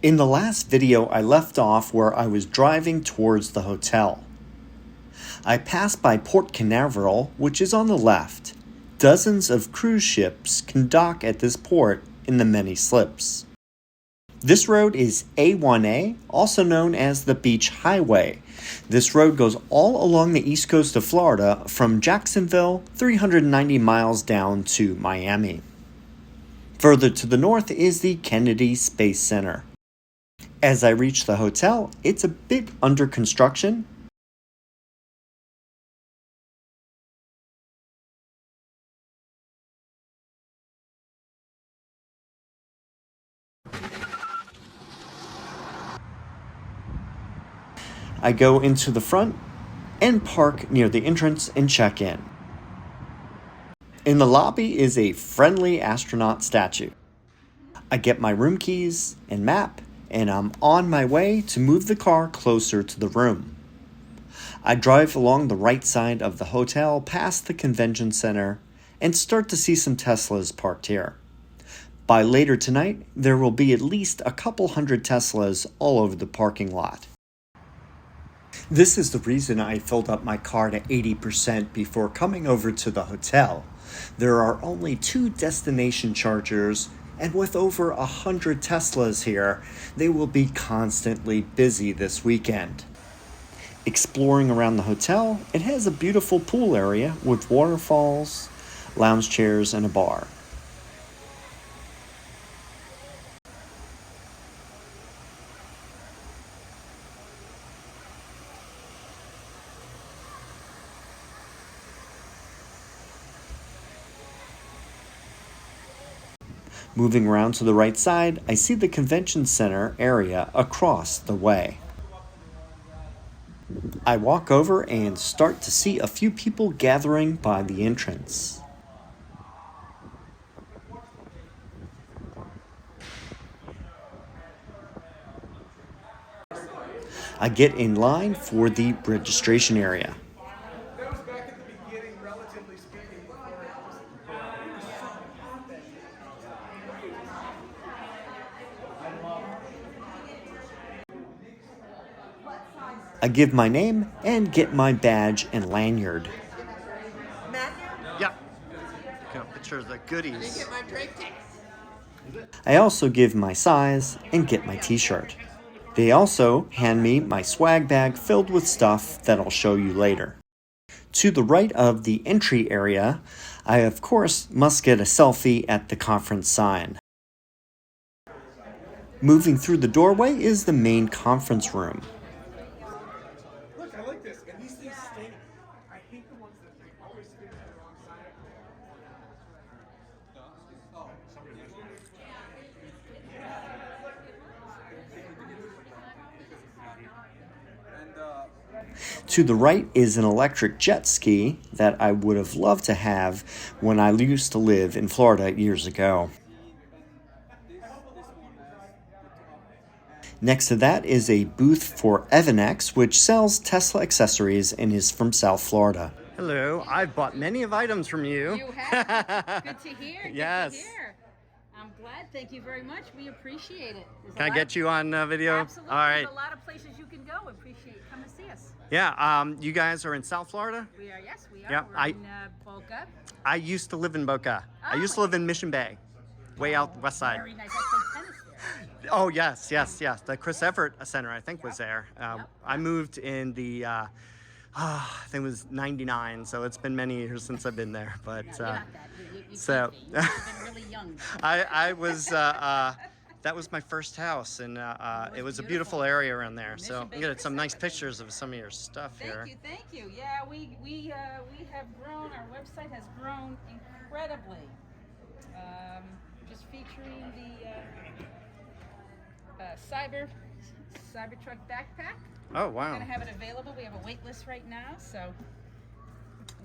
In the last video, I left off where I was driving towards the hotel. I passed by Port Canaveral, which is on the left. Dozens of cruise ships can dock at this port in the many slips. This road is A1A, also known as the Beach Highway. This road goes all along the east coast of Florida from Jacksonville, 390 miles down to Miami. Further to the north is the Kennedy Space Center. As I reach the hotel, it's a bit under construction. I go into the front and park near the entrance and check in. In the lobby is a friendly astronaut statue. I get my room keys and map, and I'm on my way to move the car closer to the room. I drive along the right side of the hotel past the convention center and start to see some Teslas parked here. By later tonight, there will be at least a couple hundred Teslas all over the parking lot. This is the reason I filled up my car to 80% before coming over to the hotel. There are only 2 destination chargers, and with over 100 Teslas here, they will be constantly busy this weekend. Exploring around the hotel, it has a beautiful pool area with waterfalls, lounge chairs, and a bar. Moving around to the right side, I see the convention center area across the way. I walk over and start to see a few people gathering by the entrance. I get in line for the registration area. I give my name and get my badge and lanyard. Yep. Got pictures of the goodies. I also give my size and get my t-shirt. They also hand me my swag bag filled with stuff that I'll show you later. To the right of the entry area, I of course must get a selfie at the conference sign. Moving through the doorway is the main conference room. To the right is an electric jet ski that I would have loved to have when I used to live in Florida years ago. Next to that is a booth for Evanex, which sells Tesla accessories and is from South Florida. Hello, I've bought many of items from you. You have? Good to hear. Yes. Good to hear. I'm glad. Thank you very much. We appreciate it. Can I get you on video? Absolutely. All right. There's a lot of places you can go. Appreciate it. Come and see us. Yeah, you guys are in South Florida? We are. Yes, we are. Yep, We're in Boca. I used to live in Boca. I used to live in Mission Bay, way out the west side. Very nice. I played tennis there. Oh, yes. The Chris Everett Center, I think, was there. I moved in the, I think it was 99, so it's been many years since I've been there. But You're not that. You so can't be. You've been really young. I was, that was my first house, and it was a beautiful area around there. So you got some nice pictures of some of your stuff here. Thank you. Yeah, we have grown. Our website has grown incredibly. Just featuring the Cybertruck backpack. Oh, We're wow. gonna have it available. We have a wait list right now, so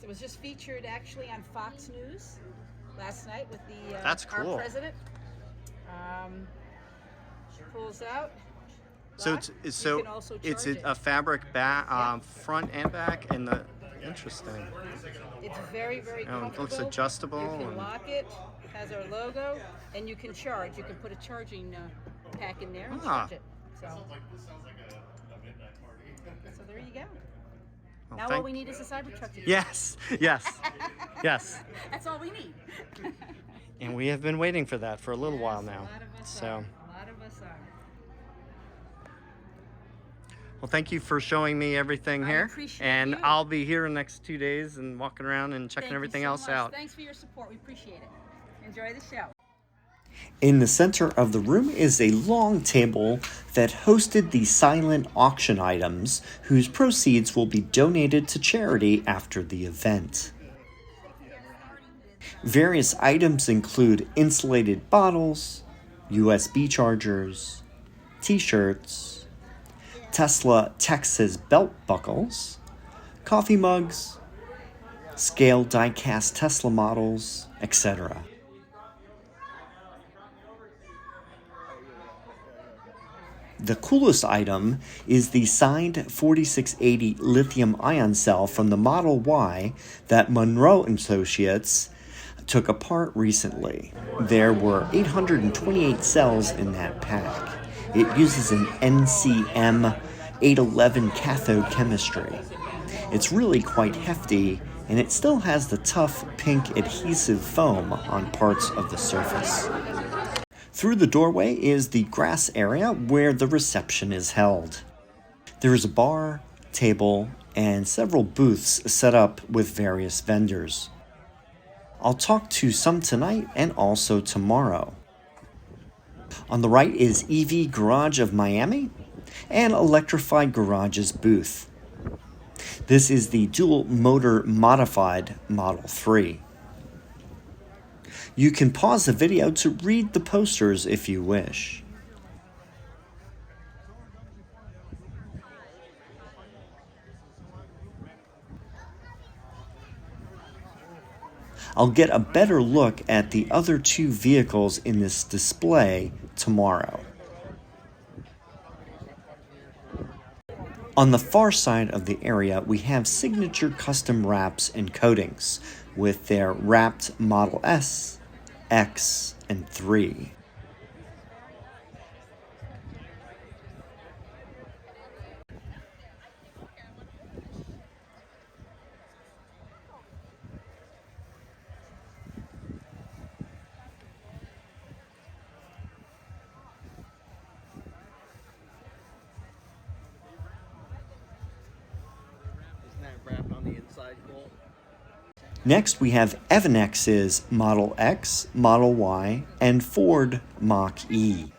it was just featured actually on Fox News last night with the That's cool. our president. Pulls out. So lock. it's You can also it's charge a fabric front and back, and the interesting. It's very, very Oh, it comfortable. looks adjustable You can and- lock it. Has our logo, and you can charge. You can put a charging pack in there and Ah. charge it. So, This sounds like a midnight party. so there you go. Well, Now all we need is a Cybertruck to do. Yes, yes, yes. That's all we need. And we have been waiting for that for a little while Yes, now. A lot of us So, are. A lot of us are. well, thank you for showing me everything I here. appreciate And you. I'll be here in the next 2 days and walking around and checking Thank everything you so else much. out. Thanks for your support. We appreciate it. Enjoy the show. In the center of the room is a long table that hosted the silent auction items, whose proceeds will be donated to charity after the event. Various items include insulated bottles, USB chargers, t-shirts, Tesla Texas belt buckles, coffee mugs, scale die-cast Tesla models, etc. The coolest item is the signed 4680 lithium-ion cell from the Model Y that Monroe Associates took apart recently. There were 828 cells in that pack. It uses an NCM 811 cathode chemistry. It's really quite hefty, and it still has the tough pink adhesive foam on parts of the surface. Through the doorway is the grass area where the reception is held. There is a bar, table, and several booths set up with various vendors. I'll talk to some tonight and also tomorrow. On the right is EV Garage of Miami and Electrified Garage's booth. This is the dual motor modified Model 3. You can pause the video to read the posters if you wish. I'll get a better look at the other two vehicles in this display tomorrow. On the far side of the area, we have signature custom wraps and coatings with their wrapped Model S, X, and 3. Isn't that wrapped on the inside cool? Next, we have Evanex's Model X, Model Y, and Ford Mach-E.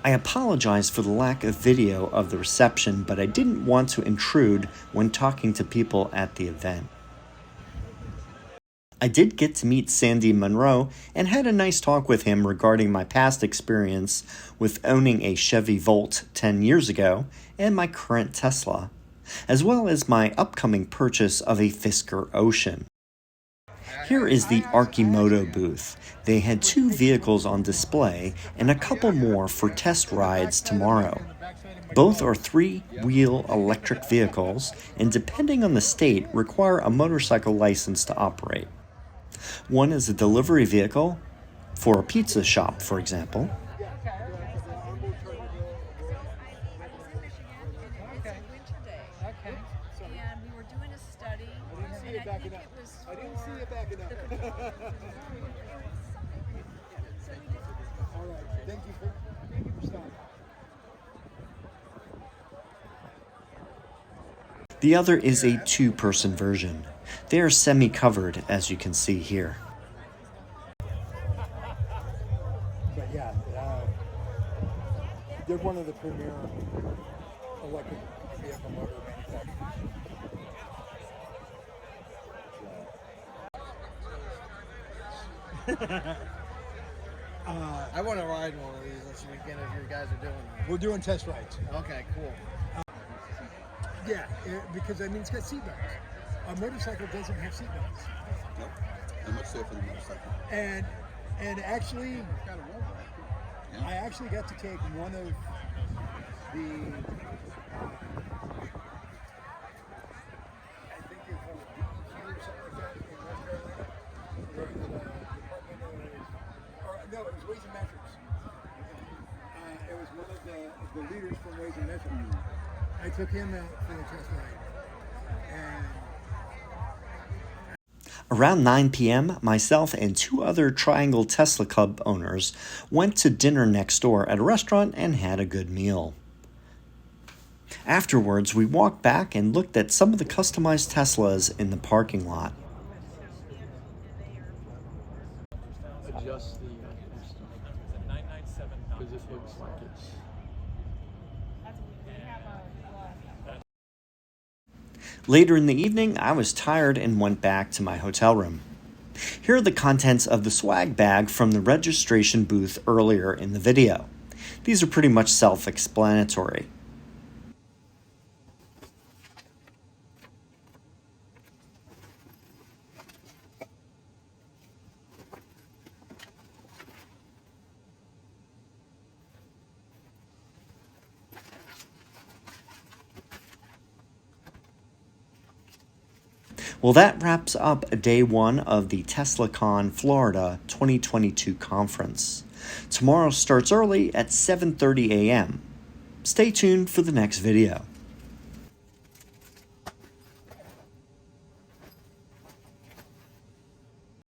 I apologize for the lack of video of the reception, but I didn't want to intrude when talking to people at the event. I did get to meet Sandy Monroe and had a nice talk with him regarding my past experience with owning a Chevy Volt 10 years ago and my current Tesla, as well as my upcoming purchase of a Fisker Ocean. Here is the Archimoto booth. They had 2 vehicles on display and a couple more for test rides tomorrow. Both are 3-wheel electric vehicles and, depending on the state, require a motorcycle license to operate. One is a delivery vehicle for a pizza shop, for example. And we were doing a study, and I think it was for I didn't see it backing up. All right. Thank you for stopping. The other is a 2-person version. They are semi-covered, as you can see here. But yeah, they're one of the premier electric vehicle motor manufacturers. I want to ride one of these this weekend if you guys are doing that. We're doing test rides. Okay, cool. Yeah, because I mean it's got seatbelts. A motorcycle doesn't have seatbelts. Nope. They're much safer than motorcycle. And actually, Got a roll back. I actually got to take one of the. I think it's called or something like that in North Carolina. Weights and Measures. It was one of the leaders from Weights and Measures. I took him out for the test ride. And Around 9 p.m., myself and 2 other Triangle Tesla Club owners went to dinner next door at a restaurant and had a good meal. Afterwards, we walked back and looked at some of the customized Teslas in the parking lot. Adjust the because it looks like it's. Later in the evening, I was tired and went back to my hotel room. Here are the contents of the swag bag from the registration booth earlier in the video. These are pretty much self-explanatory. Well, that wraps up day 1 of the TeslaCon Florida 2022 conference. Tomorrow starts early at 7:30 a.m. Stay tuned for the next video.